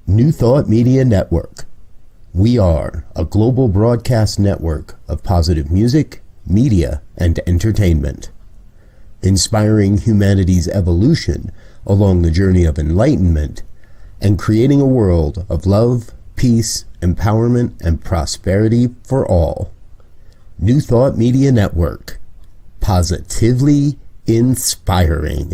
New Thought Media Network. We are a global broadcast network of positive music, media, and entertainment, inspiring humanity's evolution along the journey of enlightenment and creating a world of love, peace, empowerment, and prosperity for all. New Thought Media Network. Positively inspiring.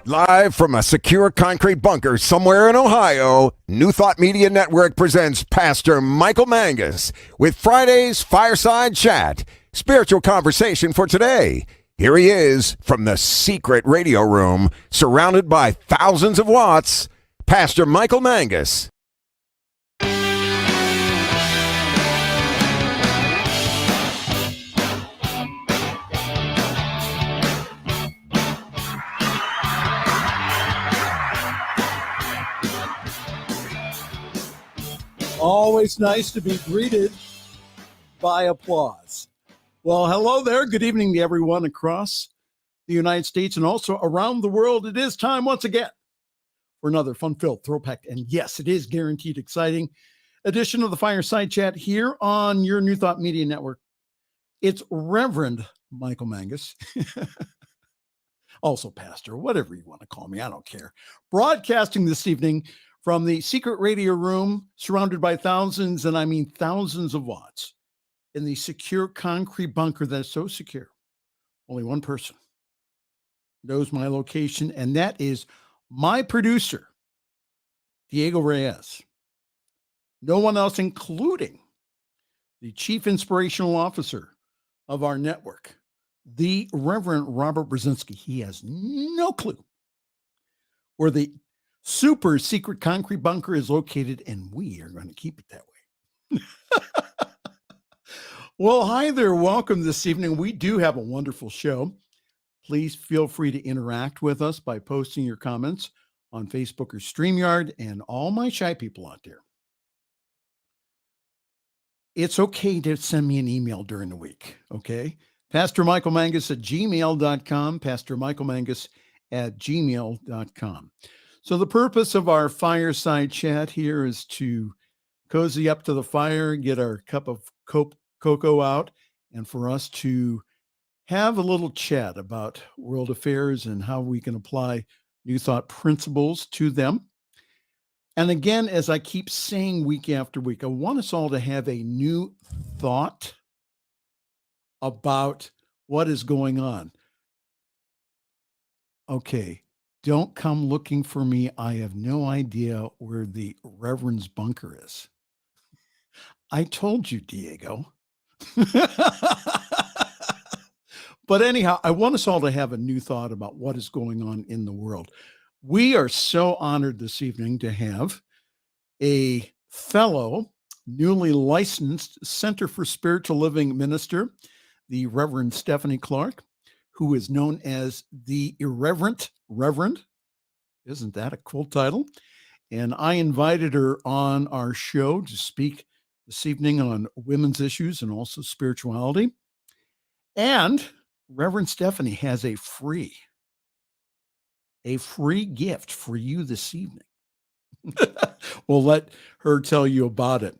Live from a secure concrete bunker somewhere in Ohio, New Thought Media Network presents Pastor Michael Mangus with Friday's Fireside Chat, spiritual conversation for today. Here he is from the secret radio room, surrounded by thousands of watts, Pastor Michael Mangus. Always nice to be greeted by applause. Well, hello there. Good evening to everyone across the United States and also around the world. It is time once again for another fun-filled throwback. And yes, it is guaranteed exciting edition of the Fireside Chat here on your New Thought Media Network. It's Reverend Michael Mangus. Also pastor, whatever you want to call me. I don't care. Broadcasting this evening from the secret radio room, surrounded by thousands, and I mean thousands of watts, in the secure concrete bunker that is so secure, only one person knows my location, and that is my producer, Diego Reyes. No one else, including the chief inspirational officer of our network, the Reverend Robert Brzezinski. He has no clue where the super secret concrete bunker is located, and we are going to keep it that way. Well, hi there. Welcome this evening. We do have a wonderful show. Please feel free to interact with us by posting your comments on Facebook or StreamYard, and all my shy people out there. It's okay to send me an email during the week, okay? pastormichaelmangus@gmail.com, pastormichaelmangus@gmail.com. So the purpose of our fireside chat here is to cozy up to the fire, get our cup of cocoa out, and for us to have a little chat about world affairs and how we can apply New Thought principles to them. And again, as I keep saying week after week, I want us all to have a new thought about what is going on. Okay. Don't come looking for me. I have no idea where the Reverend's bunker is. I told you, Diego. But anyhow, I want us all to have a new thought about what is going on in the world. We are so honored this evening to have a fellow, newly licensed Center for Spiritual Living minister, the Reverend Stephanie Clarke, who is known as the Irreverent Reverend. Isn't that a cool title? And I invited her on our show to speak this evening on women's issues and also spirituality. And Reverend Stephanie has a free gift for you this evening. We'll let her tell you about it.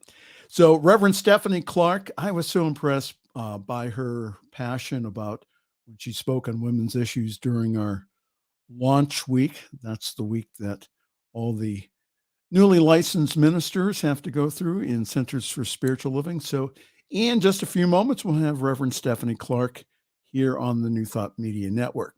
So Reverend Stephanie Clarke, I was so impressed by her passion about when she spoke on women's issues during our launch week. That's the week that all the newly licensed ministers have to go through in Centers for Spiritual Living. So in just a few moments, we'll have Reverend Stephanie Clarke here on the New Thought Media Network.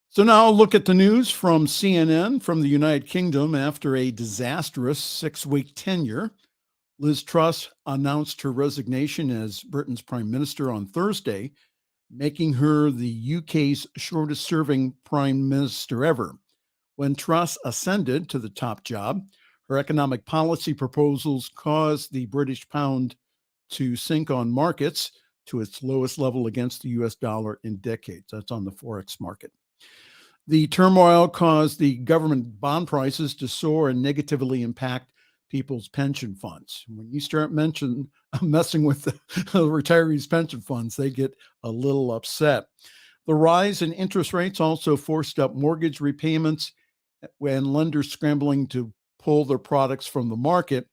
So now look at the news from CNN from the United Kingdom. After a disastrous 6-week tenure, Liz Truss announced her resignation as Britain's Prime Minister on Thursday, making her the UK's shortest serving Prime Minister ever. When Truss ascended to the top job, her economic policy proposals caused the British pound to sink on markets to its lowest level against the US dollar in decades. That's on the Forex market. The turmoil caused the government bond prices to soar and negatively impact people's pension funds. When you start messing with the retirees' pension funds, they get a little upset. The rise in interest rates also forced up mortgage repayments when lenders scrambling to pull their products from the market,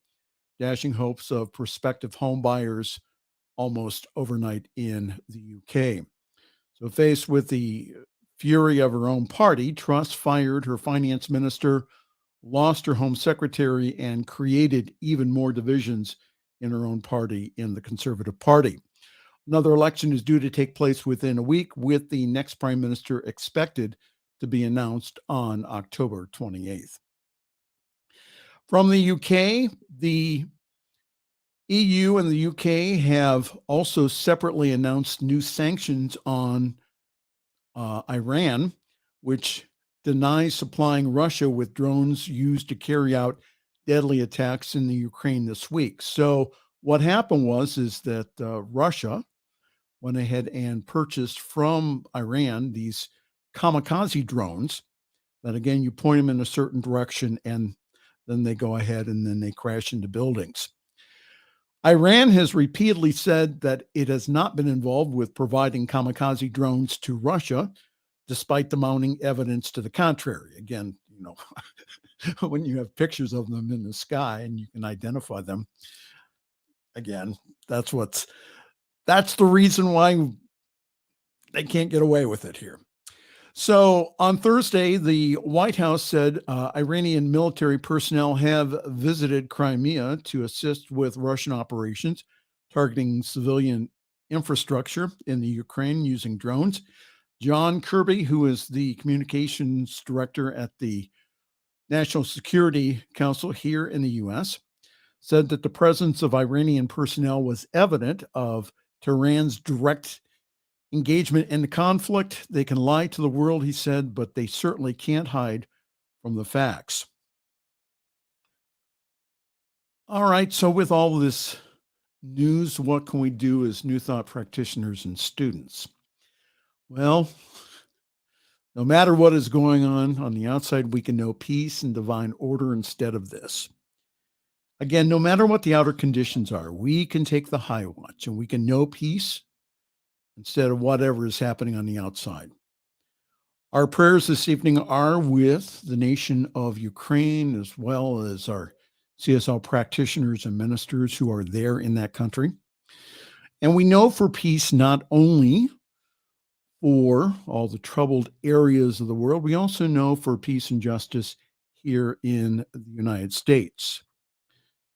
dashing hopes of prospective home buyers almost overnight in the UK. So faced with the fury of her own party, Truss fired her finance minister, lost her home secretary, and created even more divisions in her own party, in the Conservative Party. Another election is due to take place within a week, with the next prime minister expected to be announced on October 28th. From the UK, the EU and the UK have also separately announced new sanctions on Iran, which denies supplying Russia with drones used to carry out deadly attacks in the Ukraine this week. So what happened is that Russia went ahead and purchased from Iran these kamikaze drones that, again, you point them in a certain direction and then they go ahead and then they crash into buildings. Iran has repeatedly said that it has not been involved with providing kamikaze drones to Russia, despite the mounting evidence to the contrary. Again, when you have pictures of them in the sky and you can identify them, again, that's the reason why they can't get away with it here. So on Thursday, the White House said Iranian military personnel have visited Crimea to assist with Russian operations targeting civilian infrastructure in the Ukraine using drones. John Kirby, who is the communications director at the National Security Council here in the U.S., said that the presence of Iranian personnel was evident of Tehran's direct engagement in the conflict. They can lie to the world, he said, but they certainly can't hide from the facts. All right, so with all of this news, what can we do as New Thought practitioners and students? Well, no matter what is going on the outside, we can know peace and divine order instead of this. Again, no matter what the outer conditions are, we can take the high watch and we can know peace instead of whatever is happening on the outside. Our prayers this evening are with the nation of Ukraine, as well as our CSL practitioners and ministers who are there in that country. And we know for peace not only for all the troubled areas of the world, we also know for peace and justice here in the United States.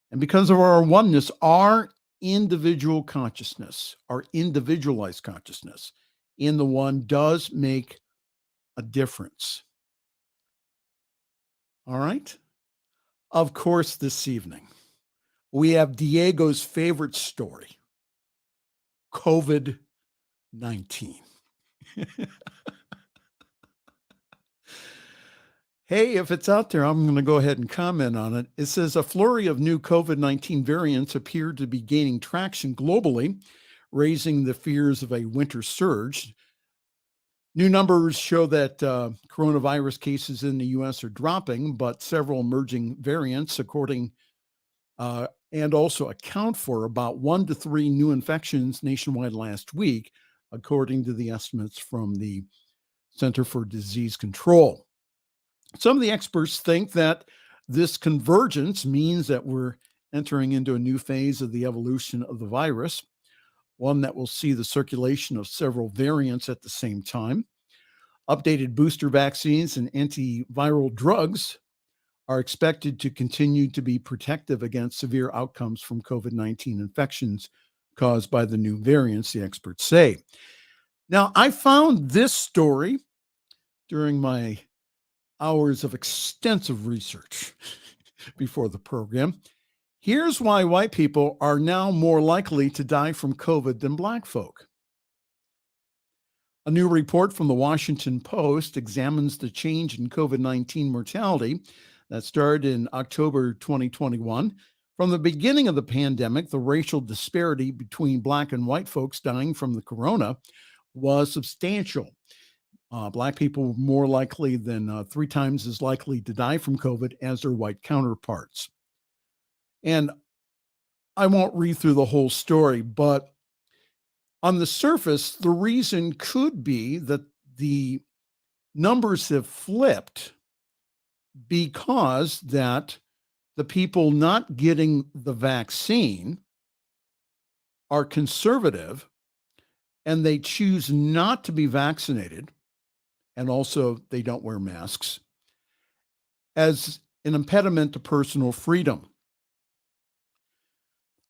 And because of our oneness, our individual consciousness, our individualized consciousness in the one does make a difference. All right. Of course, this evening, we have Diego's favorite story, COVID-19. Hey, if it's out there, I'm going to go ahead and comment on it. It says a flurry of new COVID-19 variants appear to be gaining traction globally, raising the fears of a winter surge. New numbers show that coronavirus cases in the U.S. are dropping, but several emerging variants, and also account for about 1 to 3 new infections nationwide last week, according to the estimates from the Center for Disease Control. Some of the experts think that this convergence means that we're entering into a new phase of the evolution of the virus, one that will see the circulation of several variants at the same time. Updated booster vaccines and antiviral drugs are expected to continue to be protective against severe outcomes from COVID-19 infections caused by the new variants, the experts say. Now, I found this story during my hours of extensive research before the program. Here's why white people are now more likely to die from COVID than black folk. A new report from the Washington Post examines the change in COVID-19 mortality that started in October 2021. From the beginning of the pandemic, the racial disparity between black and white folks dying from the corona was substantial. Black people were more likely than 3 times as likely to die from COVID as their white counterparts. And I won't read through the whole story, but on the surface, the reason could be that the numbers have flipped because that the people not getting the vaccine are conservative and they choose not to be vaccinated, and also they don't wear masks, as an impediment to personal freedom.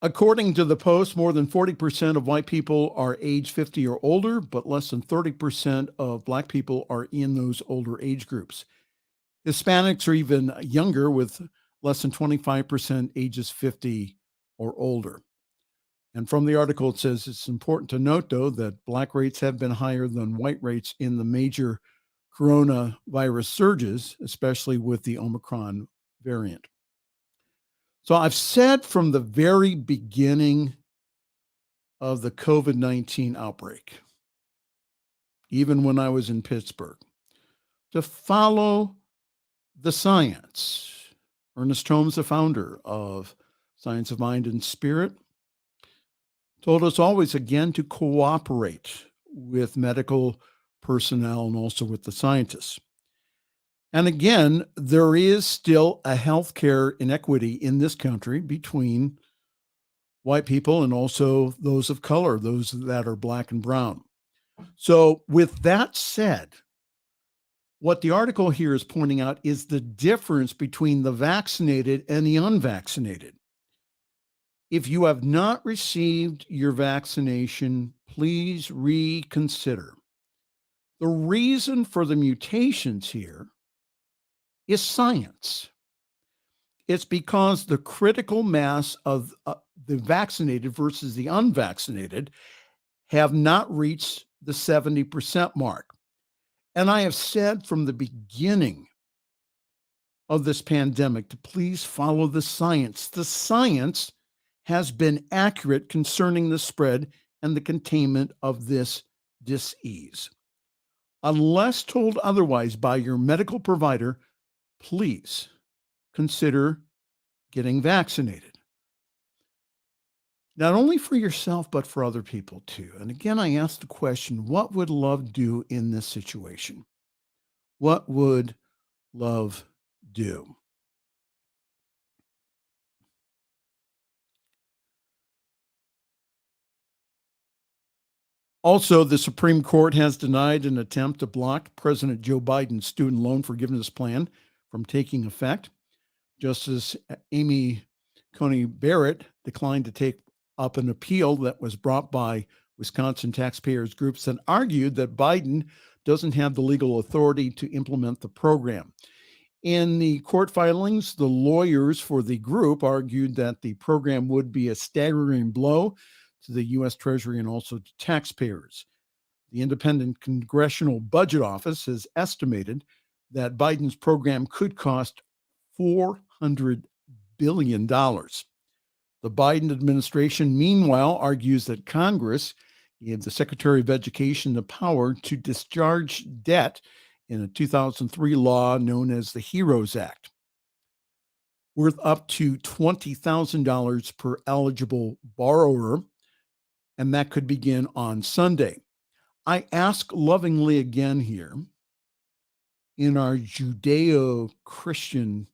According to the Post, more than 40% of white people are age 50 or older, but less than 30% of Black people are in those older age groups. Hispanics are even younger, with less than 25% ages 50 or older. And from the article, it says it's important to note, though, that Black rates have been higher than white rates in the major coronavirus surges, especially with the Omicron variant. So I've said from the very beginning of the COVID-19 outbreak, even when I was in Pittsburgh, to follow the science. Ernest Holmes, the founder of Science of Mind and Spirit, told us always again to cooperate with medical personnel and also with the scientists. And again, there is still a healthcare inequity in this country between white people and also those of color, those that are Black and brown. So with that said, what the article here is pointing out is the difference between the vaccinated and the unvaccinated. If you have not received your vaccination, please reconsider. The reason for the mutations here is science. It's because the critical mass of the vaccinated versus the unvaccinated have not reached the 70% mark. And I have said from the beginning of this pandemic to please follow the science. The science has been accurate concerning the spread and the containment of this disease. Unless told otherwise by your medical provider, please consider getting vaccinated. Not only for yourself, but for other people too. And again, I asked the question, what would love do in this situation? What would love do? Also, the Supreme Court has denied an attempt to block President Joe Biden's student loan forgiveness plan from taking effect. Justice Amy Coney Barrett declined to take up an appeal that was brought by Wisconsin taxpayers groups that argued that Biden doesn't have the legal authority to implement the program. In the court filings, the lawyers for the group argued that the program would be a staggering blow to the U.S. Treasury and also to taxpayers. The Independent Congressional Budget Office has estimated that Biden's program could cost $400 billion. The Biden administration, meanwhile, argues that Congress gave the Secretary of Education the power to discharge debt in a 2003 law known as the HEROES Act, worth up to $20,000 per eligible borrower, and that could begin on Sunday. I ask lovingly again here, in our Judeo-Christian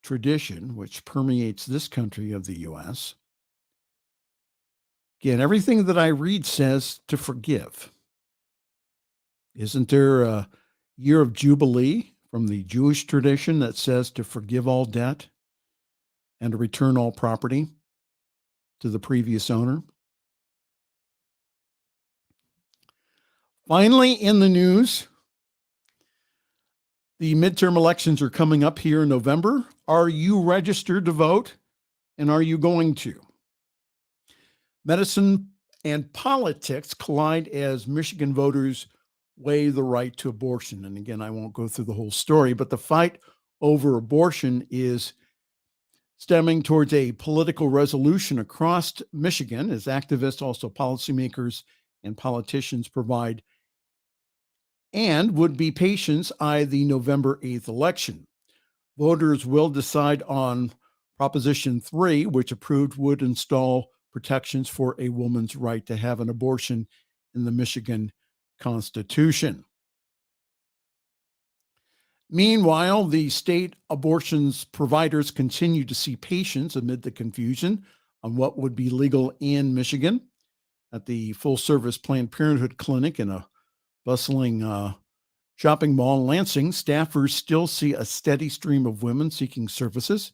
tradition, which permeates this country of the U.S., again, everything that I read says to forgive. Isn't there a year of Jubilee from the Jewish tradition that says to forgive all debt and to return all property to the previous owner? Finally, in the news, the midterm elections are coming up here in November. Are you registered to vote? And are you going to? Medicine and politics collide as Michigan voters weigh the right to abortion. And again, I won't go through the whole story, but the fight over abortion is stemming towards a political resolution across Michigan as activists, also policymakers and politicians provide and would-be patients eye the November 8th election. Voters will decide on Proposition 3, which approved, would install protections for a woman's right to have an abortion in the Michigan Constitution. Meanwhile, the state abortions providers continue to see patients amid the confusion on what would be legal in Michigan. At the full-service Planned Parenthood clinic in a bustling shopping mall in Lansing, staffers still see a steady stream of women seeking services,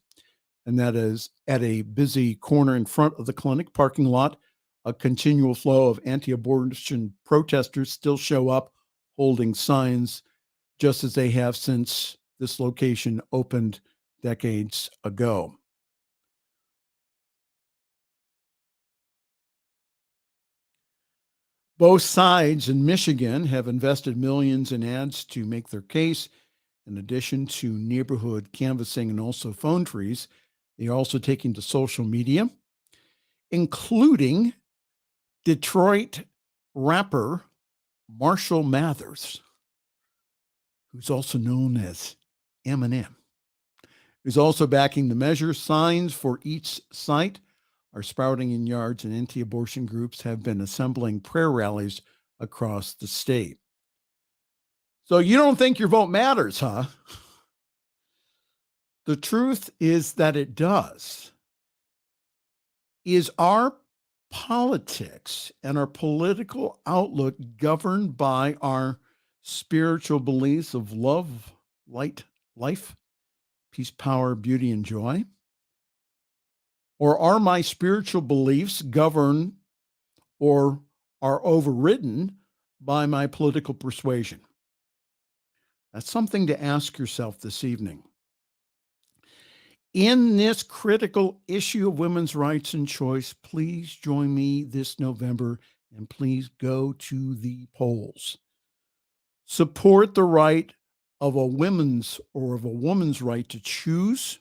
and that is at a busy corner in front of the clinic parking lot. A continual flow of anti-abortion protesters still show up holding signs, just as they have since this location opened decades ago. Both sides in Michigan have invested millions in ads to make their case. In addition to neighborhood canvassing and also phone trees, they are also taking to social media, including Detroit rapper Marshall Mathers, who's also known as Eminem, who's also backing the measure. Signs for each site are sprouting in yards, and anti-abortion groups have been assembling prayer rallies across the state. So you don't think your vote matters, huh? The truth is that it does. Is our politics and our political outlook governed by our spiritual beliefs of love, light, life, peace, power, beauty, and joy? Or are my spiritual beliefs governed or are overridden by my political persuasion? That's something to ask yourself this evening. In this critical issue of women's rights and choice, please join me this November and please go to the polls. Support the right of a woman's right to choose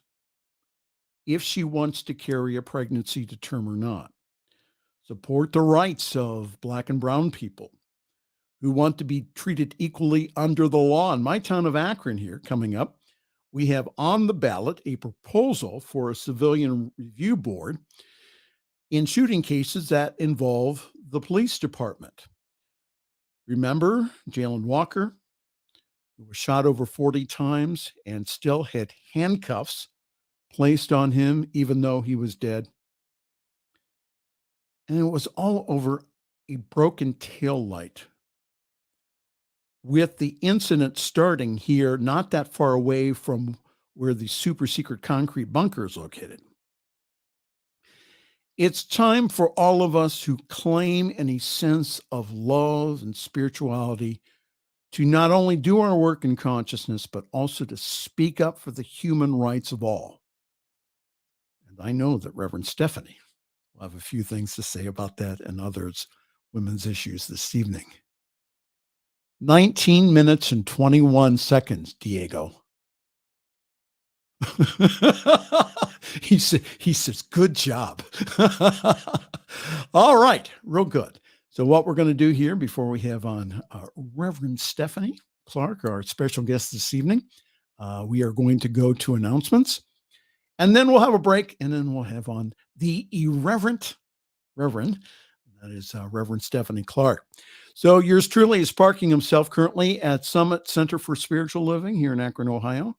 if she wants to carry a pregnancy to term or not. Support the rights of Black and brown people who want to be treated equally under the law. In my town of Akron here, coming up, we have on the ballot a proposal for a civilian review board in shooting cases that involve the police department. Remember Jalen Walker, who was shot over 40 times and still had handcuffs placed on him even though he was dead? And it was all over a broken tail light, with the incident starting here, not that far away from where the super secret concrete bunker is located. It's time for all of us who claim any sense of love and spirituality to not only do our work in consciousness, but also to speak up for the human rights of all. And I know that Reverend Stephanie will have a few things to say about that and others women's issues this evening. 19 minutes and 21 seconds, Diego. He says, good job. All right, real good. So what we're going to do here before we have on Reverend Stephanie Clarke, our special guest this evening, we are going to go to announcements, and then we'll have a break, and then we'll have on the Irreverent Reverend. That is Reverend Stephanie Clarke. So yours truly is parking himself currently at Summit Center for Spiritual Living here in Akron, Ohio.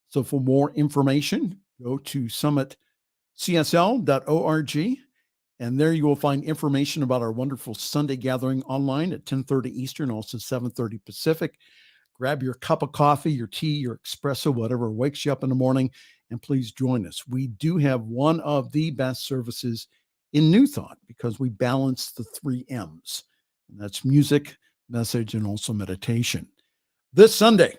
So for more information, go to summitcsl.org, and there you will find information about our wonderful Sunday gathering online at 10:30 Eastern, also 7:30 Pacific. Grab your cup of coffee, your tea, your espresso, whatever wakes you up in the morning, and please join us. We do have one of the best services in New Thought because we balance the 3 M's. And that's music, message, and also meditation. This Sunday,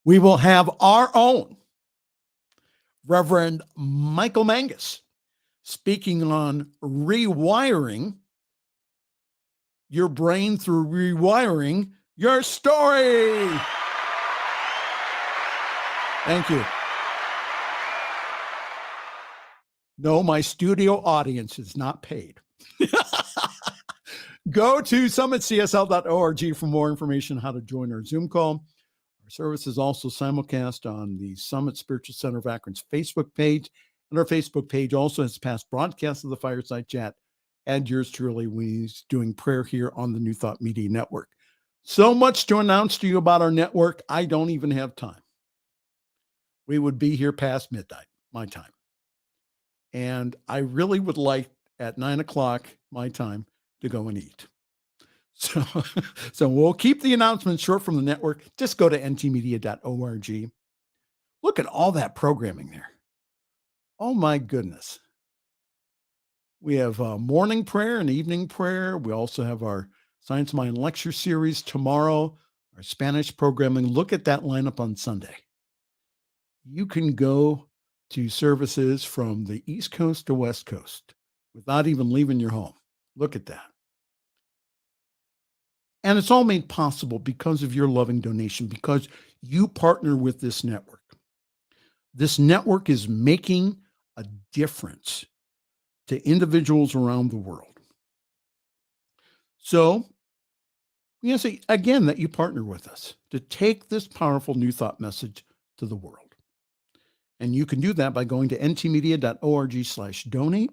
we will have our own Reverend Michael Mangus speaking on rewiring your brain through rewiring your story. Thank you. No, my studio audience is not paid. Go to summitcsl.org for more information on how to join our Zoom call. Our service is also simulcast on the Summit Spiritual Center of Akron's Facebook page. And our Facebook page also has past broadcasts of the Fireside Chat. And yours truly, we's doing prayer here on the New Thought Media Network. So much to announce to you about our network, I don't even have time. We would be here past midnight, my time. And I really would like at 9 o'clock, my time, to go and eat. So we'll keep the announcements short from the network. Just go to ntmedia.org. Look at all that programming there. Oh, my goodness. We have morning prayer and evening prayer. We also have our Science Mind lecture series tomorrow, our Spanish programming. Look at that lineup on Sunday. You can go to services from the East Coast to West Coast without even leaving your home. Look at that. And it's all made possible because of your loving donation, because you partner with this network. This network is making a difference to individuals around the world. So, we say again that you partner with us to take this powerful New Thought message to the world. And you can do that by going to ntmedia.org/donate.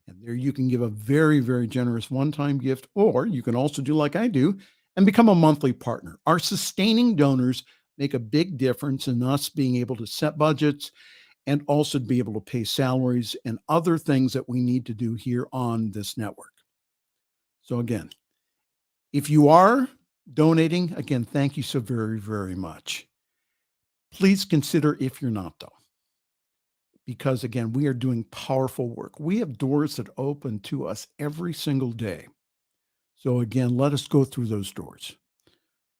And there you can give a very, very generous one-time gift, or you can also do like I do and become a monthly partner. Our sustaining donors make a big difference in us being able to set budgets and also be able to pay salaries and other things that we need to do here on this network. So again, if you are donating, again, thank you so very, very much. Please consider if you're not, though, because again, we are doing powerful work. We have doors that open to us every single day. So again, let us go through those doors.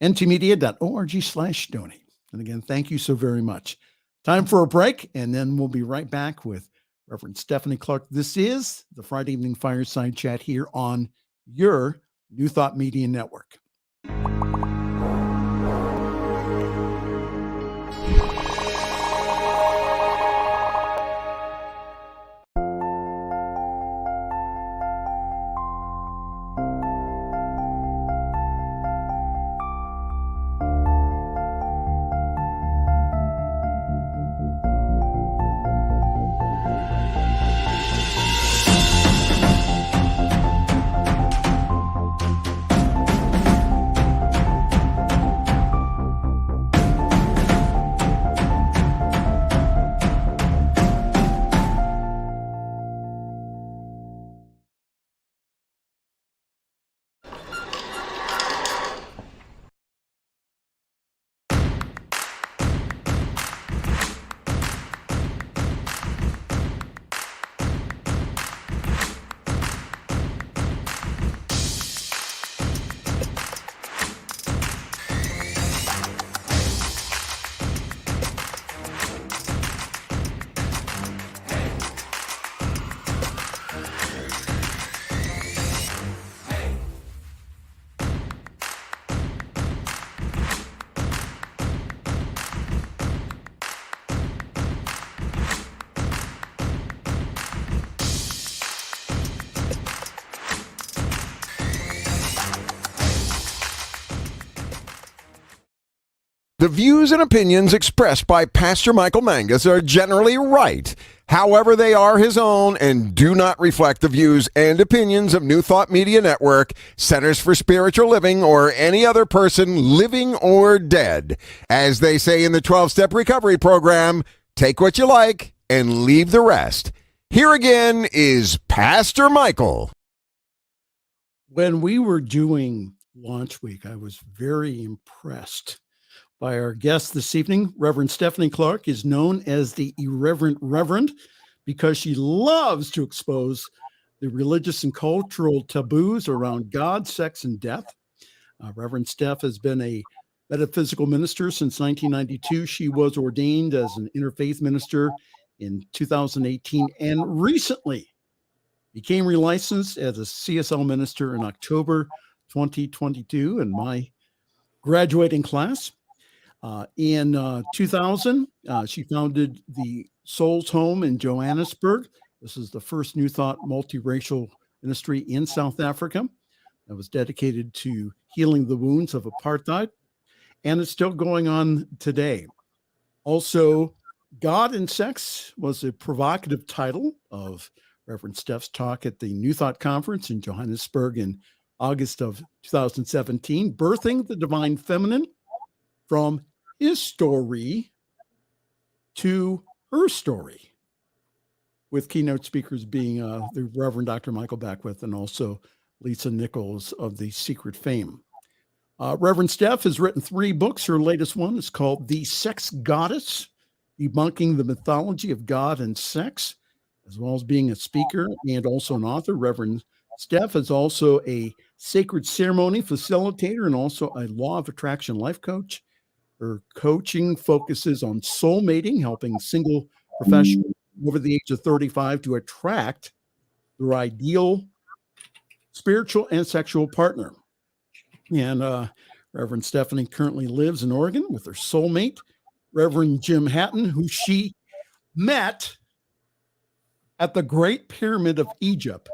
ntmedia.org/donate. And again, thank you so very much. Time for a break, and then we'll be right back with Reverend Stephanie Clarke. This is the Friday Evening Fireside Chat here on your New Thought Media Network. The views and opinions expressed by Pastor Michael Mangus are generally right. However, they are his own and do not reflect the views and opinions of New Thought Media Network, Centers for Spiritual Living, or any other person living or dead. As they say in the 12-Step Recovery Program, take what you like and leave the rest. Here again is Pastor Michael. When we were doing Launch Week, I was very impressed by our guest this evening. Reverend Stephanie Clarke is known as the Irreverent Reverend because she loves to expose the religious and cultural taboos around God, sex, and death. Reverend Steph has been a metaphysical minister since 1992. She was ordained as an interfaith minister in 2018 and recently became relicensed as a CSL minister in October 2022 in my graduating class. In 2000, she founded the Souls Home in Johannesburg. This is the first New Thought multiracial ministry in South Africa that was dedicated to healing the wounds of apartheid. and it's still going on today. Also, God and Sex was a provocative title of Reverend Steph's talk at the New Thought Conference in Johannesburg in August of 2017, Birthing the Divine Feminine, from his story to her story, with keynote speakers being the Reverend Dr. Michael Beckwith and also Lisa Nichols of the Secret fame. Reverend Steph has written 3 books. Her latest one is called The Sex Goddess, Debunking the Mythology of God and Sex, as well as being a speaker and also an author. Reverend Steph is also a sacred ceremony facilitator and also a law of attraction life coach. Her coaching focuses on soul mating, helping single professionals over the age of 35 to attract their ideal spiritual and sexual partner. And Reverend Stephanie currently lives in Oregon with her soulmate, Reverend Jim Hatton, who she met at the Great Pyramid of Egypt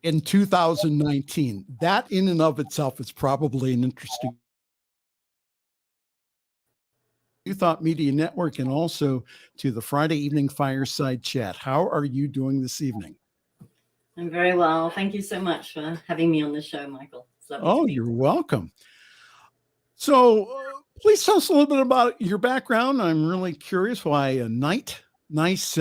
in 2019. That in and of itself is probably an interesting New Thought Media Network, and also to the Friday evening Fireside Chat. How are you doing this evening? I'm very well. Thank you so much for having me on the show, Michael. Oh, you're welcome. So please tell us a little bit about your background. I'm really curious why a nice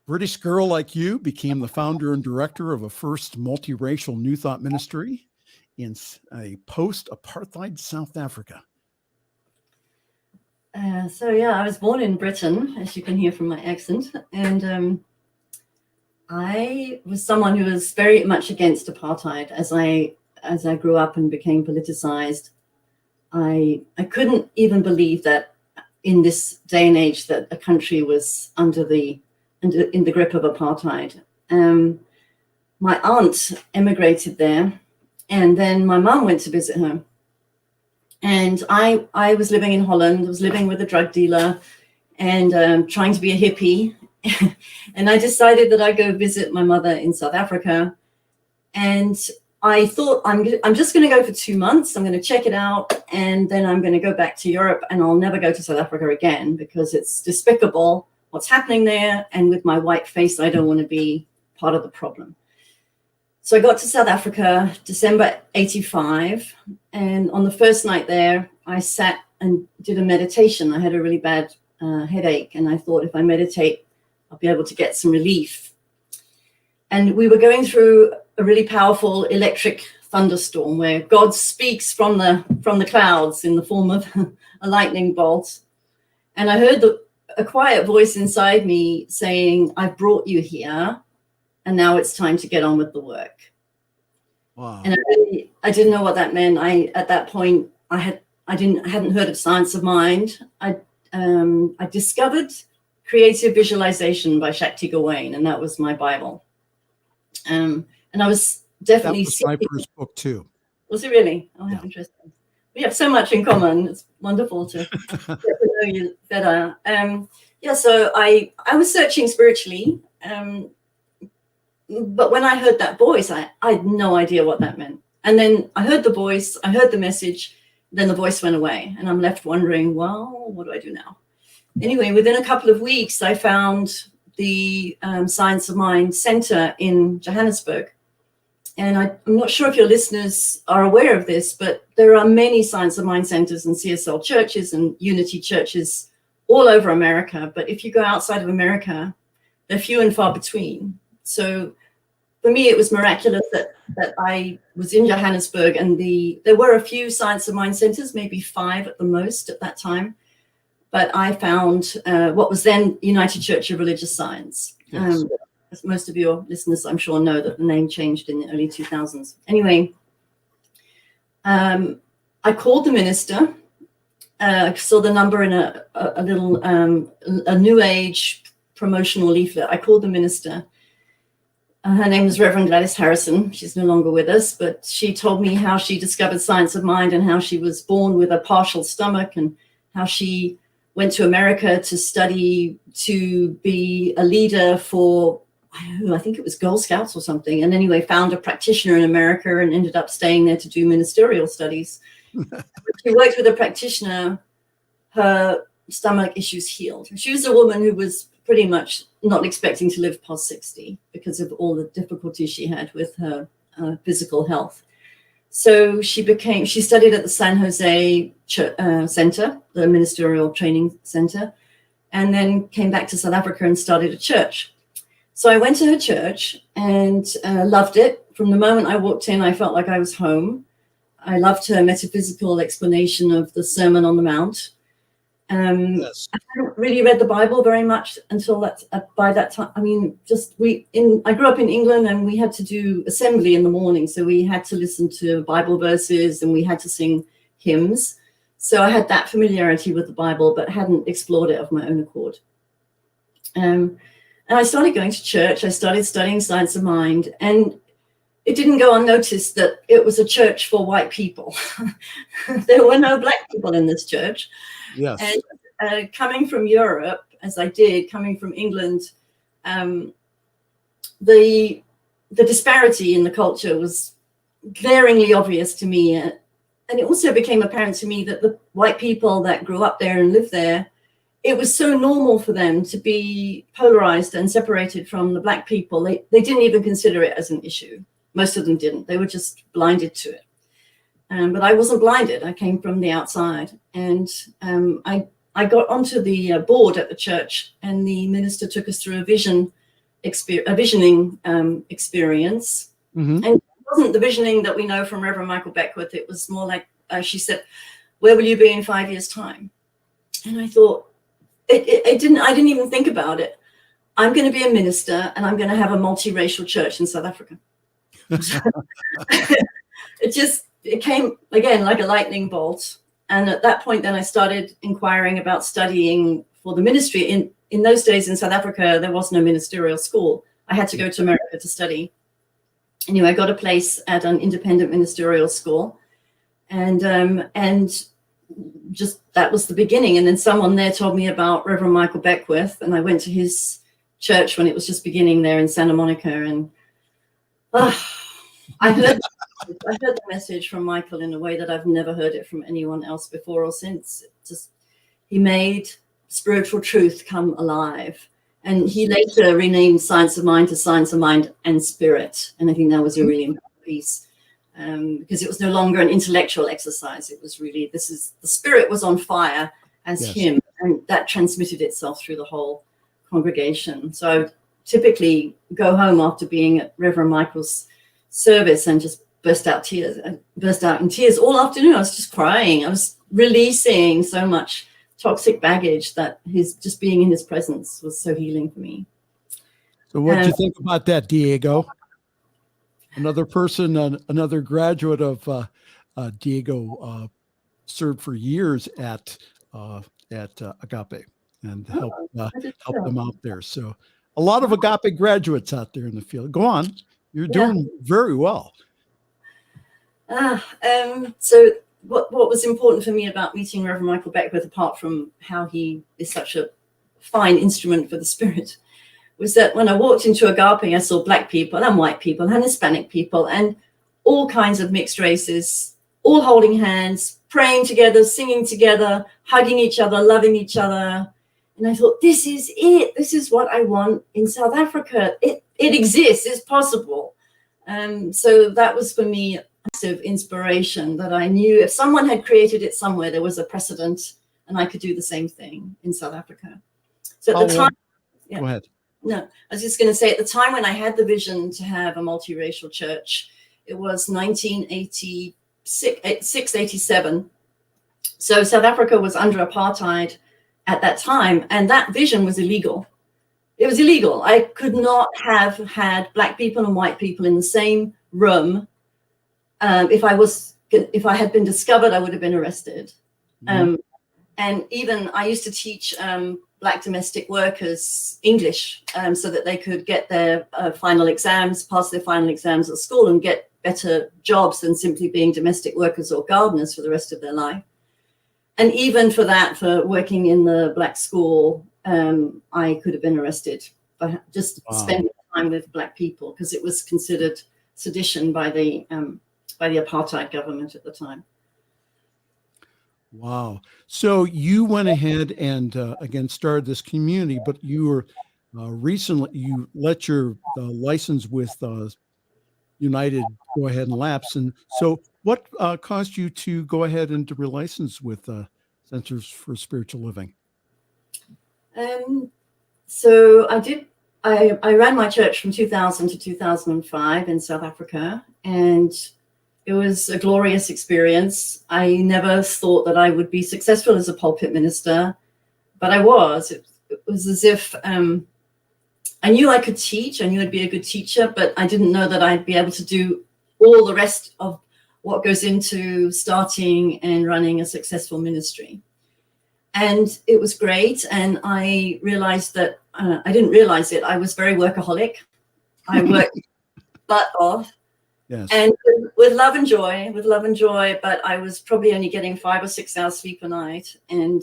British girl like you became the founder and director of a first multiracial New Thought ministry in a post-apartheid South Africa. I was born in Britain, as you can hear from my accent, and I was someone who was very much against apartheid. As I grew up and became politicized, I couldn't even believe that in this day and age that a country was in the grip of apartheid. My aunt emigrated there, and then my mom went to visit her. And I was living in Holland. I was living with a drug dealer and trying to be a hippie. And I decided that I'd go visit my mother in South Africa. And I thought, I'm just going to go for 2 months. I'm going to check it out. And then I'm going to go back to Europe, and I'll never go to South Africa again because it's despicable what's happening there. And with my white face, I don't want to be part of the problem. So I got to South Africa, December 85. And on the first night there, I sat and did a meditation. I had a really bad headache. And I thought, if I meditate, I'll be able to get some relief. And we were going through a really powerful electric thunderstorm where God speaks from the clouds in the form of a lightning bolt. And I heard a quiet voice inside me saying, I've brought you here, and now it's time to get on with the work. Wow. And I didn't know what that meant. At that point, I hadn't heard of Science of Mind. I discovered Creative Visualization by Shakti Gawain, and that was my Bible. And I was definitely... That was my first book too. Was it really? Oh, yeah. Interesting. We have so much in common. It's wonderful to get to know you better. So I was searching spiritually, but when I heard that voice, I had no idea what that meant. And then I heard the voice, I heard the message, then the voice went away, and I'm left wondering, well, what do I do now? Anyway, within a couple of weeks, I found the Science of Mind Center in Johannesburg. And I'm not sure if your listeners are aware of this, but there are many Science of Mind centers and CSL churches and Unity churches all over America. But if you go outside of America, they're few and far between. So for me, it was miraculous that I was in Johannesburg, and there were a few Science of Mind centers, maybe 5 at the most at that time. But I found what was then United Church of Religious Science. Yes. As most of your listeners, I'm sure, know that the name changed in the early 2000s. Anyway, I called the minister. I saw the number in a little a New Age promotional leaflet. I called the minister. Her name is Reverend Gladys Harrison. She's no longer with us, but she told me how she discovered Science of Mind and how she was born with a partial stomach and how she went to America to study to be a leader for, I think it was Girl Scouts or something. And anyway, found a practitioner in America and ended up staying there to do ministerial studies. she worked with a practitioner, her stomach issues healed. She was a woman who was pretty much not expecting to live past 60 because of all the difficulties she had with her physical health. So she studied at the San Jose Center, the ministerial training center, and then came back to South Africa and started a church. So I went to her church and loved it. From the moment I walked in, I felt like I was home. I loved her metaphysical explanation of the Sermon on the Mount. Yes. I hadn't really read the Bible very much until by that time. I mean, I grew up in England, and we had to do assembly in the morning. So we had to listen to Bible verses and we had to sing hymns. So I had that familiarity with the Bible, but hadn't explored it of my own accord. And I started going to church. I started studying science of mind, and it didn't go unnoticed that it was a church for white people. There were no black people in this church. Yes. And coming from Europe, as I did, coming from England, the disparity in the culture was glaringly obvious to me. And it also became apparent to me that the white people that grew up there and lived there, it was so normal for them to be polarized and separated from the black people. They didn't even consider it as an issue. Most of them didn't. They were just blinded to it. But I wasn't blinded. I came from the outside. And I got onto the board at the church, and the minister took us through a visioning experience. Mm-hmm. And it wasn't the visioning that we know from Reverend Michael Beckwith. It was more like, she said, "Where will you be in 5 years' time?" And I thought, I didn't even think about it. I'm going to be a minister, and I'm going to have a multiracial church in South Africa. It came again like a lightning bolt. And at that point, then I started inquiring about studying for the ministry. In those days in South Africa, there was no ministerial school. I had to go to America to study. Anyway, I got a place at an independent ministerial school. And just that was the beginning. And then someone there told me about Reverend Michael Beckwith, and I went to his church when it was just beginning there in Santa Monica. And I heard the message from Michael in a way that I've never heard it from anyone else before or since. He made spiritual truth come alive. And he later renamed Science of Mind to Science of Mind and Spirit. And I think that was a really important piece, because it was no longer an intellectual exercise. It was really, the spirit was on fire as him, and that transmitted itself through the whole congregation. So I would typically go home after being at Reverend Michael's service and just burst out in tears all afternoon. I was just crying. I was releasing so much toxic baggage that just being in his presence was so healing for me. So what do you think about that, Diego? Another person, another graduate of Diego, served for years at Agape and helped them out there. So a lot of Agape graduates out there in the field. Go on. You're doing very well. So what was important for me about meeting Reverend Michael Beckwith, apart from how he is such a fine instrument for the Spirit, was that when I walked into Agape, I saw black people and white people and Hispanic people and all kinds of mixed races, all holding hands, praying together, singing together, hugging each other, loving each other. And I thought, this is it. This is what I want in South Africa. It exists. It's possible. So that was for me a massive inspiration, that I knew if someone had created it somewhere, there was a precedent, and I could do the same thing in South Africa. So at the time, go ahead. No, I was just going to say, at the time when I had the vision to have a multiracial church, it was 1986, 87. So South Africa was under apartheid at that time, and that vision was illegal. It was illegal. I could not have had black people and white people in the same room. If I had been discovered, I would have been arrested. Mm-hmm. And even I used to teach black domestic workers English so that they could get their final exams, pass their final exams at school, and get better jobs than simply being domestic workers or gardeners for the rest of their life. And even for that, for working in the black school, I could have been arrested for just spending time with black people, because it was considered sedition by the apartheid government at the time. Wow. So you went ahead and again started this community, but you were recently you let your license with United go ahead and lapse. And so what caused you to go ahead and to relicense with Centers for Spiritual Living? So I ran my church from 2000 to 2005 in South Africa, and it was a glorious experience. I never thought that I would be successful as a pulpit minister, but I was. It was as if I knew I could teach. I knew I'd be a good teacher, but I didn't know that I'd be able to do all the rest of what goes into starting and running a successful ministry. And it was great. And I realized that I didn't realize it. I was very workaholic. I worked butt off. Yes. And with love and joy, but I was probably only getting 5 or 6 hours sleep a night. And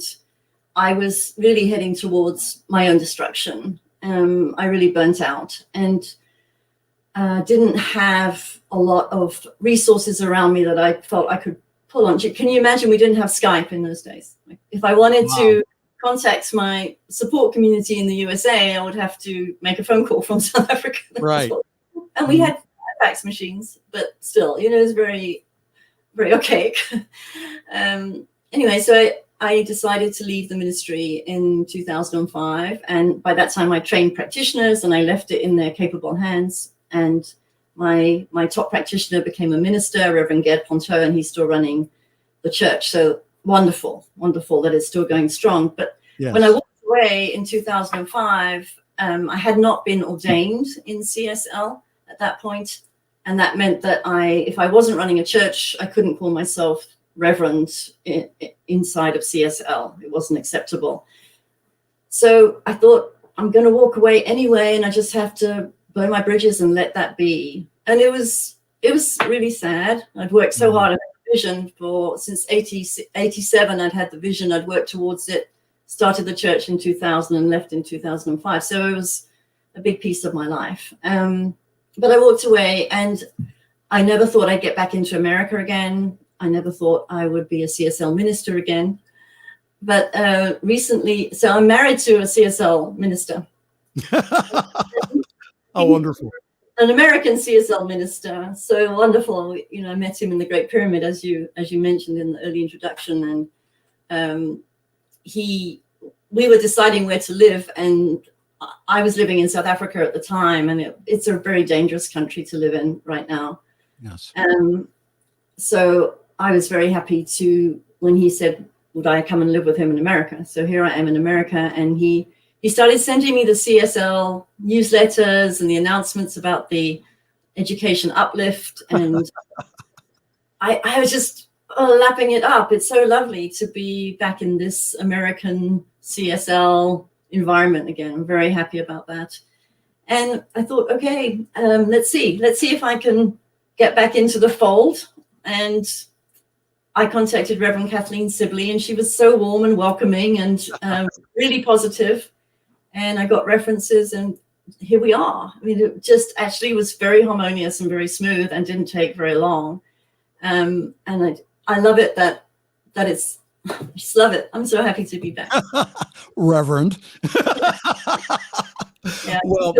I was really heading towards my own destruction. I really burnt out and didn't have a lot of resources around me that I felt I could pull on. Can you imagine we didn't have Skype in those days? If I wanted to contact my support community in the USA, I would have to make a phone call from South Africa. Right. And we had fax machines, but still, it was very, very archaic. Anyway, so I decided to leave the ministry in 2005. And by that time, I trained practitioners and I left it in their capable hands. And my top practitioner became a minister, Reverend Gerd Ponto, and he's still running the church. So wonderful that it's still going strong. But yes. When I walked away in 2005, I had not been ordained in CSL at that point. And that meant that if I wasn't running a church, I couldn't call myself Reverend inside of CSL. It wasn't acceptable. So I thought, I'm going to walk away anyway, and I just have to burn my bridges and let that be. And it was really sad. I'd worked so hard. I had the vision since 87. I'd had the vision. I'd worked towards it. Started the church in 2000 and left in 2005. So it was a big piece of my life. But I walked away, and I never thought I'd get back into America again. I never thought I would be a CSL minister again. But recently, so I'm married to a CSL minister. Oh, wonderful. An American CSL minister. So wonderful. I met him in the Great Pyramid, as you mentioned in the early introduction. And we were deciding where to live, and I was living in South Africa at the time, and it's a very dangerous country to live in right now. Yes. So I was very happy when he said, would I come and live with him in America? So here I am in America, and he started sending me the CSL newsletters and the announcements about the education uplift. And I was just lapping it up. It's so lovely to be back in this American CSL environment again. I'm very happy about that. And I thought, okay, let's see if I can get back into the fold. And I contacted Reverend Kathleen Sibley, and she was so warm and welcoming and really positive. And I got references, and here we are. I mean, it just actually was very harmonious and very smooth and didn't take very long. And I love it that it's, I just love it. I'm so happy to be back. Reverend. Yeah. Well,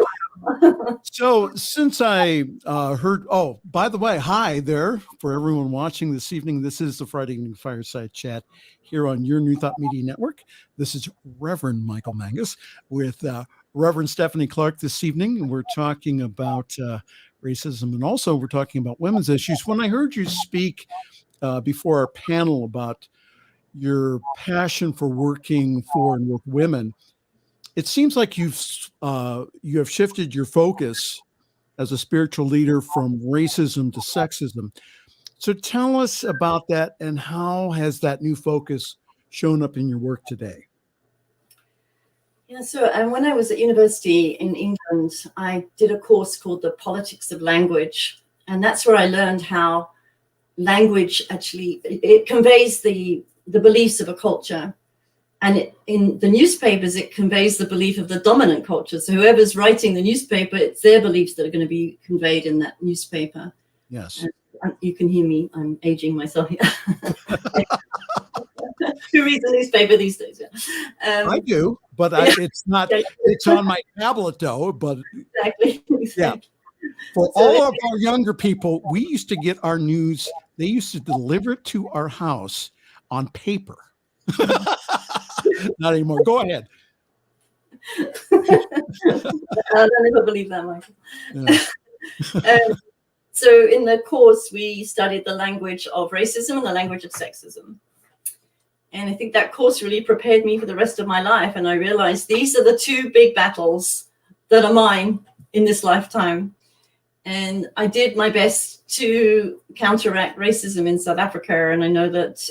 so since I heard, by the way, hi there for everyone watching this evening. This is the Friday Evening Fireside Chat here on your New Thought Media Network. This is Reverend Michael Mangus with Reverend Stephanie Clarke this evening. And we're talking about racism, and also we're talking about women's issues. When I heard you speak before our panel about your passion for working for and with women, it seems like you have shifted your focus as a spiritual leader from racism to sexism. So tell us about that, and how has that new focus shown up in your work today? Yeah, so when I was at university in England, I did a course called The Politics of Language. And that's where I learned how language actually, it conveys the beliefs of a culture. And in the newspapers, it conveys the belief of the dominant culture. So whoever's writing the newspaper, it's their beliefs that are going to be conveyed in that newspaper. Yes. You can hear me. I'm aging myself here. Who reads the newspaper these days? I do, but it's not. It's on my tablet though. But exactly. Yeah. For all of our younger people, we used to get our news. They used to deliver it to our house on paper. Not anymore. Go ahead. I don't ever believe that, Michael. Yeah. So in the course, we studied the language of racism and the language of sexism. And I think that course really prepared me for the rest of my life. And I realized these are the two big battles that are mine in this lifetime. And I did my best to counteract racism in South Africa. And I know that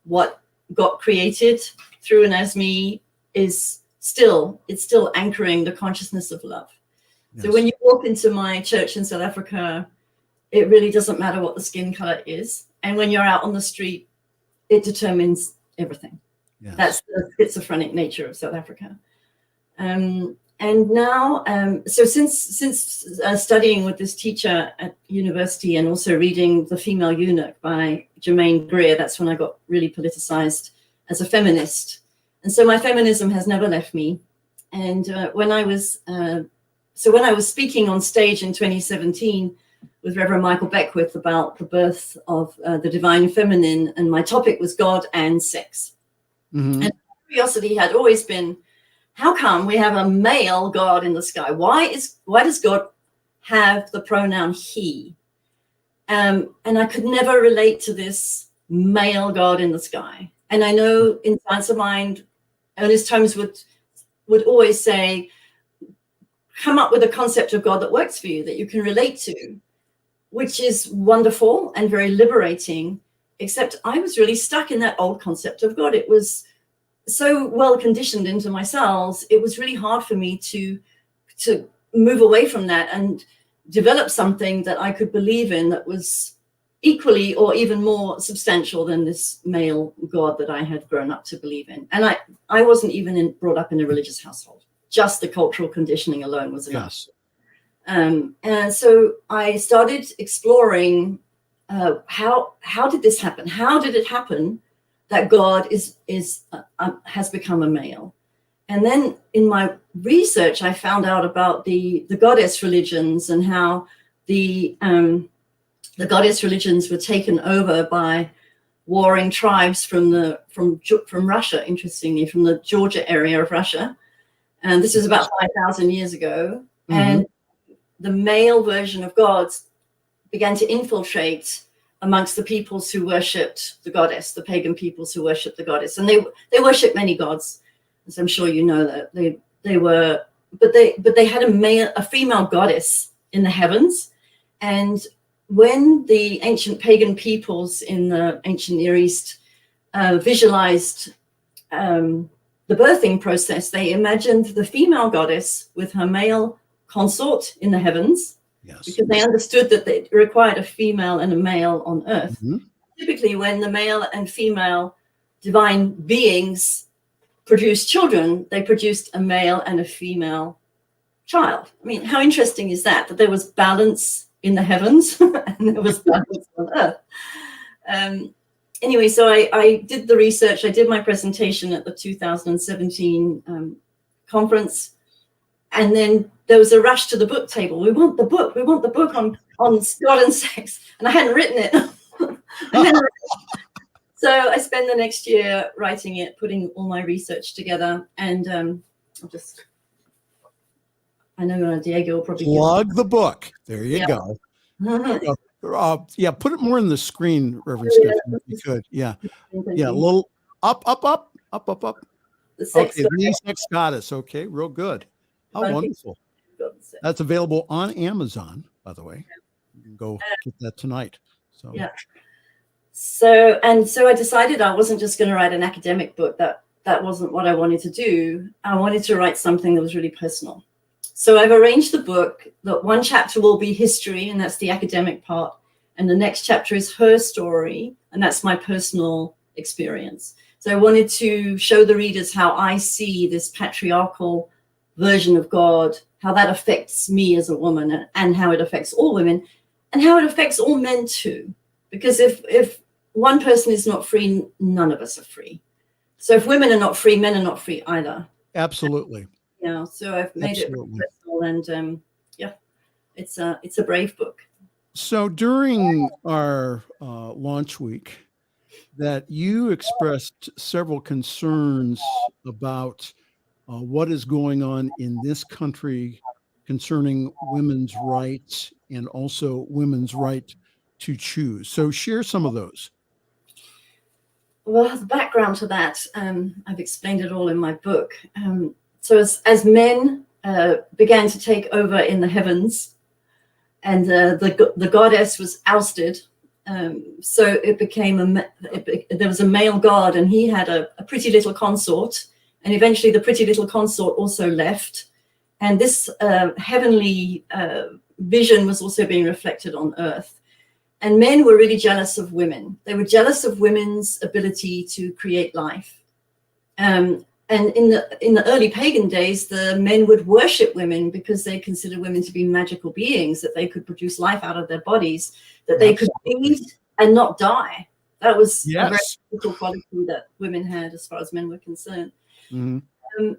what got created through and as me is still anchoring the consciousness of love. Yes. So when you walk into my church in South Africa, it really doesn't matter what the skin color is. And when you're out on the street, it determines everything. Yes. That's the schizophrenic nature of South Africa. And now, so since studying with this teacher at university and also reading The Female Eunuch by Germaine Greer, that's when I got really politicized as a feminist. And so my feminism has never left me. And when I was speaking on stage in 2017 with Reverend Michael Beckwith about the birth of the divine feminine, and my topic was God and sex. Mm-hmm. And curiosity had always been, how come we have a male God in the sky? Why does God have the pronoun he? And I could never relate to this male God in the sky. And I know in Science of Mind, Ernest Holmes would always say, come up with a concept of God that works for you, that you can relate to, which is wonderful and very liberating, except I was really stuck in that old concept of God. It was so well conditioned into my cells, it was really hard for me to move away from that and develop something that I could believe in that was equally or even more substantial than this male God that I had grown up to believe in. And I wasn't even brought up in a religious household. Just the cultural conditioning alone was enough. Yes. And so I started exploring how did this happen? How did it happen that God has become a male? And then in my research, I found out about the goddess religions and how the goddess religions were taken over by warring tribes from Russia, interestingly, from the Georgia area of Russia. And this was about 5,000 years ago. Mm-hmm. And the male version of gods began to infiltrate amongst the peoples who worshipped the goddess, the pagan peoples who worshipped the goddess. And they worshipped many gods, as I'm sure you know that but they had a female goddess in the heavens. And when the ancient pagan peoples in the ancient Near East visualized the birthing process, they imagined the female goddess with her male consort in the heavens. Yes. Because they understood that they required a female and a male on earth. Mm-hmm. Typically, when the male and female divine beings produced children, they produced a male and a female child. I mean, how interesting is that there was balance in the heavens and there was balance on earth. Anyway, so I did the research. I did my presentation at the 2017 conference. And then there was a rush to the book table. We want the book on God and sex. And I hadn't written it. So I spent the next year writing it, putting all my research together. And I know Diego will probably plug the book. There you go. There you go. Yeah, put it more in the screen, Reverend Stephanie, if you could. Yeah. Yeah, a little up. The sex the sex goddess. Okay, real good. How wonderful. That's available on Amazon, by the way. You can go get that tonight. So yeah. So I decided I wasn't just going to write an academic book. That wasn't what I wanted to do. I wanted to write something that was really personal. So I've arranged the book that one chapter will be history, and that's the academic part. And the next chapter is her story, and that's my personal experience. So I wanted to show the readers how I see this patriarchal version of God, how that affects me as a woman, and how it affects all women, and how it affects all men too. Because if one person is not free, none of us are free. So if women are not free, men are not free either. Absolutely. Yeah. So I've made it personal, and it's a brave book. So during our launch week, that you expressed several concerns about what is going on in this country concerning women's rights and also women's right to choose. So share some of those. Well, the background to that, I've explained it all in my book. So as men began to take over in the heavens, and the goddess was ousted, so it became there was a male god, and he had a pretty little consort, and eventually the pretty little consort also left, and this heavenly vision was also being reflected on earth. And men were really jealous of women. They were jealous of women's ability to create life. And in the early pagan days, the men would worship women because they considered women to be magical beings, that they could produce life out of their bodies, that they could feed and not die. That was a very critical quality that women had as far as men were concerned. Mm-hmm.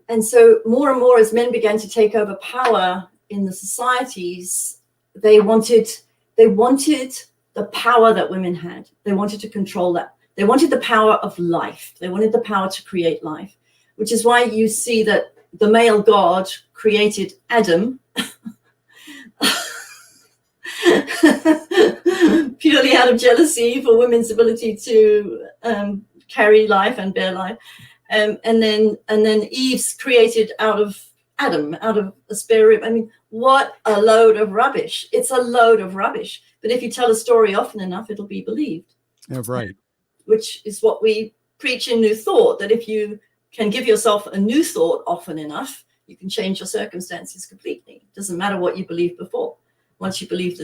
And so more and more, as men began to take over power in the societies, they wanted the power that women had. They wanted to control that. They wanted the power of life. They wanted the power to create life, which is why you see that the male god created Adam purely out of jealousy for women's ability to carry life and bear life. And then Eve's created out of Adam, out of a spare rib. I mean, what a load of rubbish. It's a load of rubbish. But if you tell a story often enough, it'll be believed. Yeah, right. Which is what we preach in New Thought, that if you can give yourself a new thought often enough, you can change your circumstances completely. It doesn't matter what you believed before. Once you believe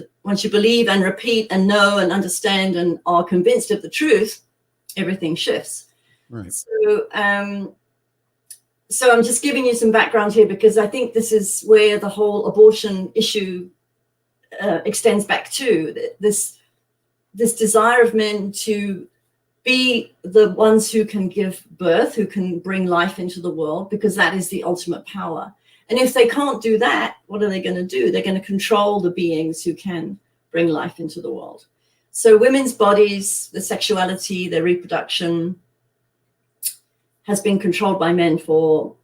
and repeat and know and understand and are convinced of the truth, everything shifts. Right. So I'm just giving you some background here, because I think this is where the whole abortion issue extends back to this desire of men to be the ones who can give birth, who can bring life into the world, because that is the ultimate power. And if they can't do that, what are they going to do? They're going to control the beings who can bring life into the world. So women's bodies, their sexuality, their reproduction has been controlled by men for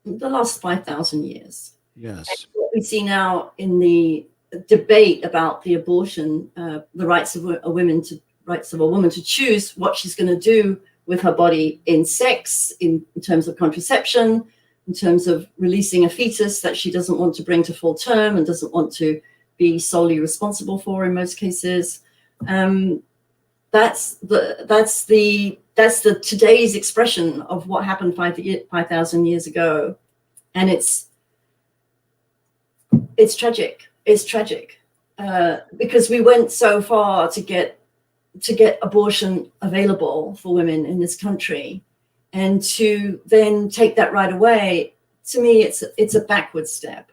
the last 5,000 years. Yes. And what we see now in the debate about the abortion, the rights of a woman to choose what she's going to do with her body in sex, in terms of contraception, in terms of releasing a fetus that she doesn't want to bring to full term and doesn't want to be solely responsible for in most cases. That's the today's expression of what happened 5,000 years ago, and it's tragic. It's tragic because we went so far to get abortion available for women in this country, and to then take that right away, to me, it's a backward step.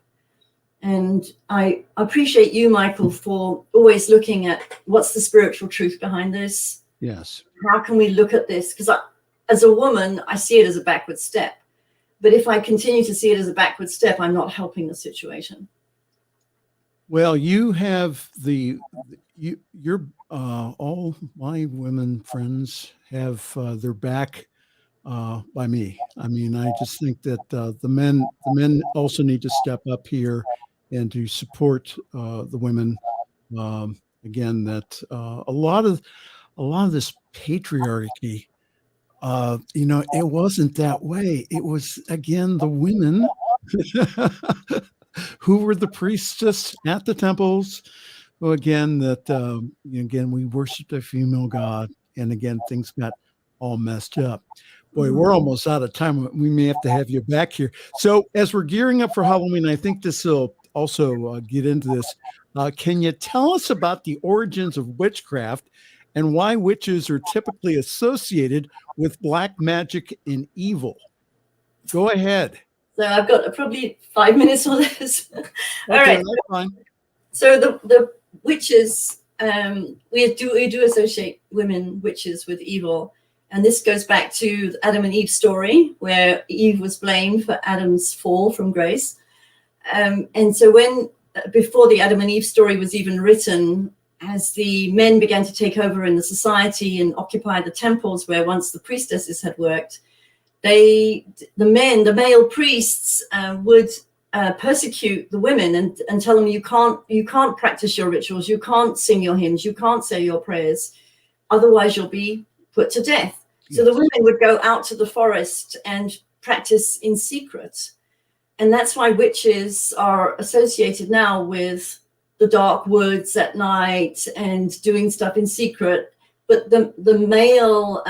And I appreciate you, Michael, for always looking at what's the spiritual truth behind this. Yes. How can we look at this? Because as a woman, I see it as a backward step. But if I continue to see it as a backward step, I'm not helping the situation. Well, you have you're all my women friends have their back by me. I mean, I just think that the men also need to step up here and to support the women. Again, that a lot of this patriarchy, it wasn't that way. It was, again, the women who were the priestess at the temples. Well, again, we worshiped a female god, and again, things got all messed up. Boy, we're almost out of time. We may have to have you back here. So as we're gearing up for Halloween, I think this will also get into this. Can you tell us about the origins of witchcraft and why witches are typically associated with black magic and evil? Go ahead. So I've got probably 5 minutes on this. All right. That's fine. So the witches, we do associate women witches with evil. And this goes back to the Adam and Eve story, where Eve was blamed for Adam's fall from grace. And so before the Adam and Eve story was even written, as the men began to take over in the society and occupy the temples where once the priestesses had worked, the male priests would persecute the women and tell them, you can't practice your rituals, you can't sing your hymns, you can't say your prayers, otherwise you'll be put to death. Yes. So the women would go out to the forest and practice in secret. And that's why witches are associated now with the dark woods at night and doing stuff in secret. But the male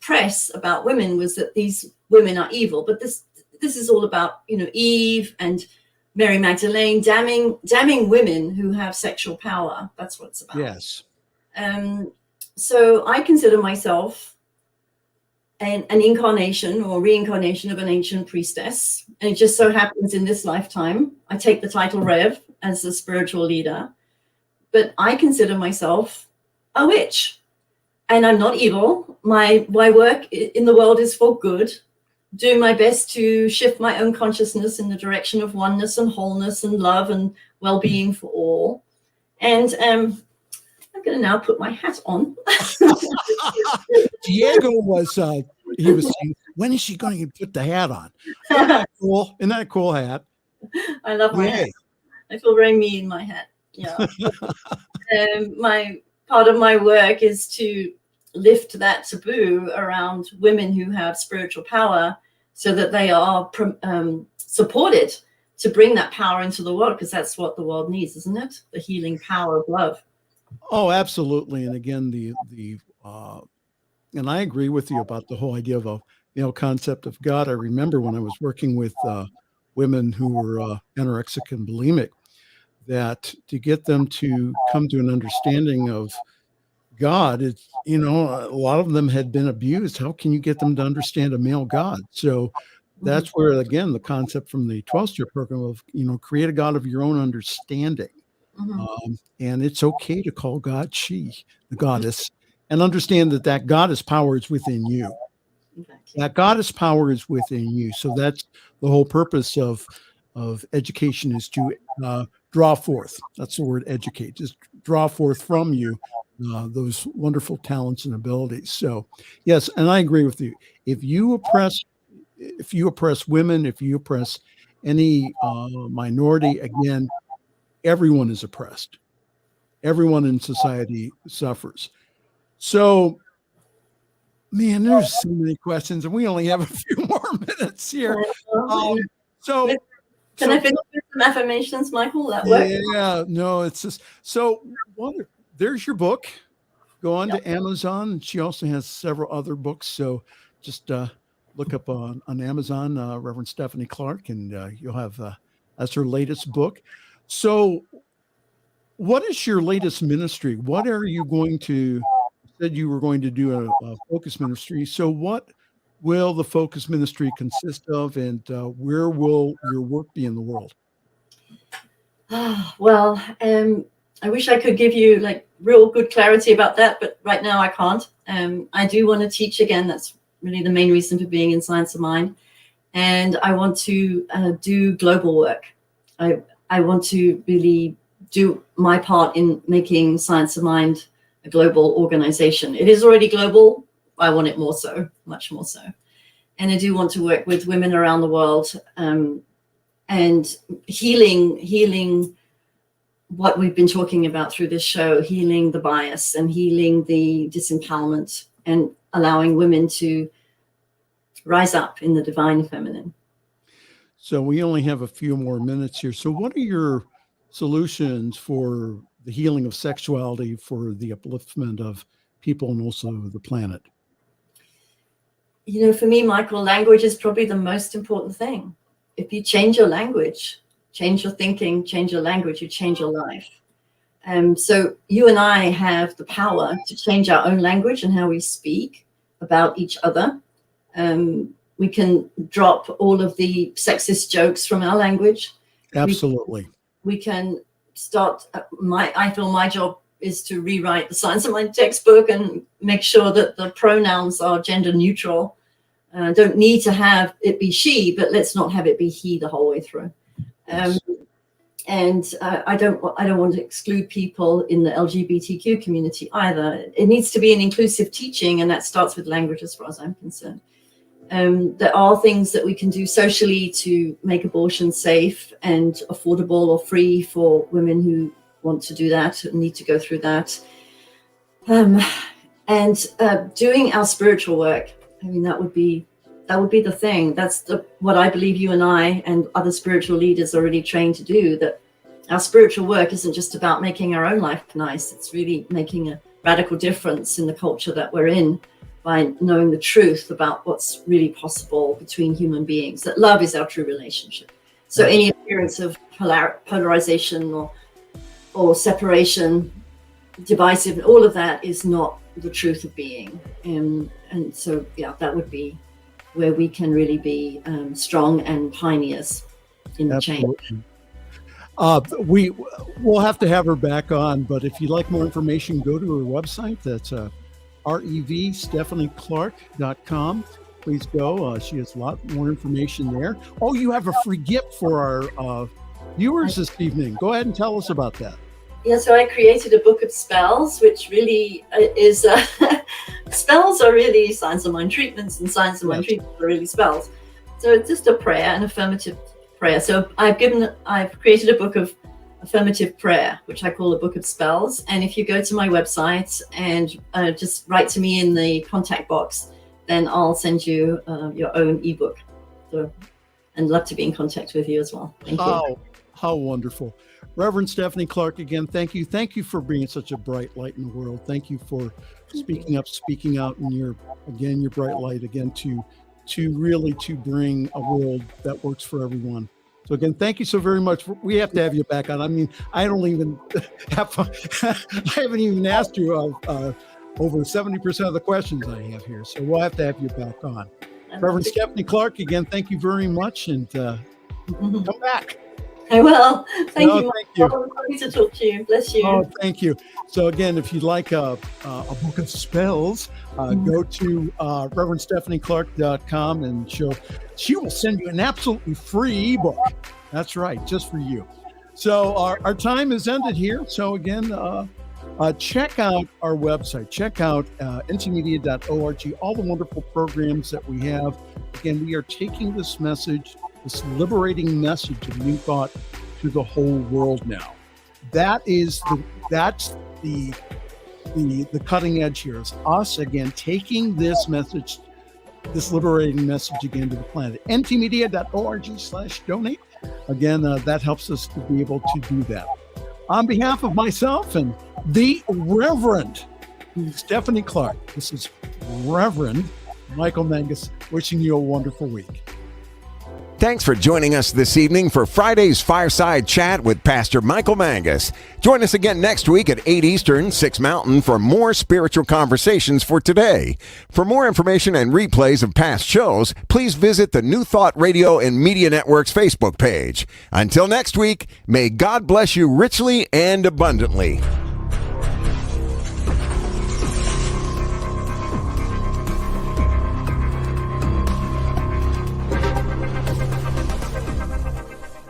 press about women was that these women are evil. But this is all about, Eve and Mary Magdalene damning women who have sexual power. That's what it's about. Yes. So I consider myself an incarnation or reincarnation of an ancient priestess. And it just so happens in this lifetime, I take the title Rev as a spiritual leader, but I consider myself a witch. And I'm not evil. My work in the world is for good, doing my best to shift my own consciousness in the direction of oneness and wholeness and love and well-being for all. And I'm going to now put my hat on. Diego was saying, when is she going to put the hat on? Isn't that cool? Isn't that a cool hat? I love my hat. I feel very me in my hat. Yeah. Part of my work is to lift that taboo around women who have spiritual power so that they are supported to bring that power into the world, because that's what the world needs, isn't it? The healing power of love. Oh, absolutely. And again, and I agree with you about the whole idea of a concept of God. I remember when I was working with women who were anorexic and bulimic, that to get them to come to an understanding of God, it's, a lot of them had been abused. How can you get them to understand a male God? So that's where, again, the concept from the 12-step program of, create a God of your own understanding. Mm-hmm. And it's okay to call God she, the goddess, and understand that goddess power is within you. Exactly. That goddess power is within you. So that's the whole purpose of education, is to draw forth. That's the word, educate. Just draw forth from you those wonderful talents and abilities. So yes, and I agree with you. If you oppress women, if you oppress any minority, again, everyone is oppressed. Everyone in society suffers. So, man, there's so many questions, and we only have a few more minutes here. Can I finish with some affirmations, Michael? That work? Yeah, no, it's just there's your book. Go on to Amazon. She also has several other books. So just look up on Amazon, Reverend Stephanie Clarke, and you'll have that's her latest book. So what is your latest ministry? What are you going to, you said you were going to do a focus ministry. So what will the focus ministry consist of, and where will your work be in the world? Well, I wish I could give you real good clarity about that, but right now I can't. I do want to teach again. That's really the main reason for being in Science of Mind. And I want to do global work. I want to really do my part in making Science of Mind a global organization. It is already global. I want it more so, much more so. And I do want to work with women around the world and healing what we've been talking about through this show, healing the bias and healing the disempowerment and allowing women to rise up in the divine feminine. So we only have a few more minutes here. So what are your solutions for the healing of sexuality, for the upliftment of people and also the planet? For me, Michael, language is probably the most important thing. If you change your language, change your thinking, change your language, you change your life. So you and I have the power to change our own language and how we speak about each other. We can drop all of the sexist jokes from our language. Absolutely. We can start, I feel my job is to rewrite the Science of Mind textbook and make sure that the pronouns are gender neutral. Don't need to have it be she, but let's not have it be he the whole way through. And I don't want to exclude people in the LGBTQ community either. It needs to be an inclusive teaching, and that starts with language as far as I'm concerned. There are things that we can do socially to make abortion safe and affordable or free for women who want to do that and need to go through that. And doing our spiritual work, I mean, that would be the thing. That's what I believe you and I and other spiritual leaders are really trained to do, that our spiritual work isn't just about making our own life nice. It's really making a radical difference in the culture that we're in by knowing the truth about what's really possible between human beings, that love is our true relationship. So any appearance of polarization or separation, divisive, all of that is not the truth of being. And so, yeah, that would be where we can really be strong and pioneers in the change. We'll have to have her back on, but if you'd like more information, go to her website. That's RevStephanieClarke.com. Please go. She has a lot more information there. Oh, you have a free gift for our viewers this evening. Go ahead and tell us about that. Yeah, so I created a book of spells, which really is spells are really Science of Mind treatments, and Science of Mind treatments are really spells. So it's just a prayer, an affirmative prayer. So I've created a book of affirmative prayer, which I call a book of spells. And if you go to my website and just write to me in the contact box, then I'll send you your own ebook. So, and love to be in contact with you as well. Thank you. How wonderful. Reverend Stephanie Clarke, again, thank you. Thank you for being such a bright light in the world. Thank you for speaking up, speaking out, and your bright light again to really bring a world that works for everyone. So again, thank you so very much. We have to have you back on. I mean, I haven't even asked you over 70% of the questions I have here. So we'll have to have you back on. Reverend Stephanie Clarke, again, thank you very much, and come back. I will. Thank you. Thank you. Lovely to talk to you. Bless you. Oh, thank you. So again, if you'd like a book of spells, go to RevStephanieClarke.com, and she will send you an absolutely free book. That's right, just for you. So our time is ended here. So again, check out our website. Check out ntmedia.org, all the wonderful programs that we have. Again, we are taking this message, this liberating message of New Thought, to the whole world now. That's the cutting edge here. Is us again taking this message, this liberating message again to the planet. ntmedia.org/donate. Again, that helps us to be able to do that. On behalf of myself and the Reverend Stephanie Clarke, this is Reverend Michael Mangus wishing you a wonderful week. Thanks for joining us this evening for Friday's Fireside Chat with Pastor Michael Mangus. Join us again next week at 8 Eastern, 6 Mountain for more spiritual conversations for today. For more information and replays of past shows, please visit the New Thought Radio and Media Network's Facebook page. Until next week, may God bless you richly and abundantly.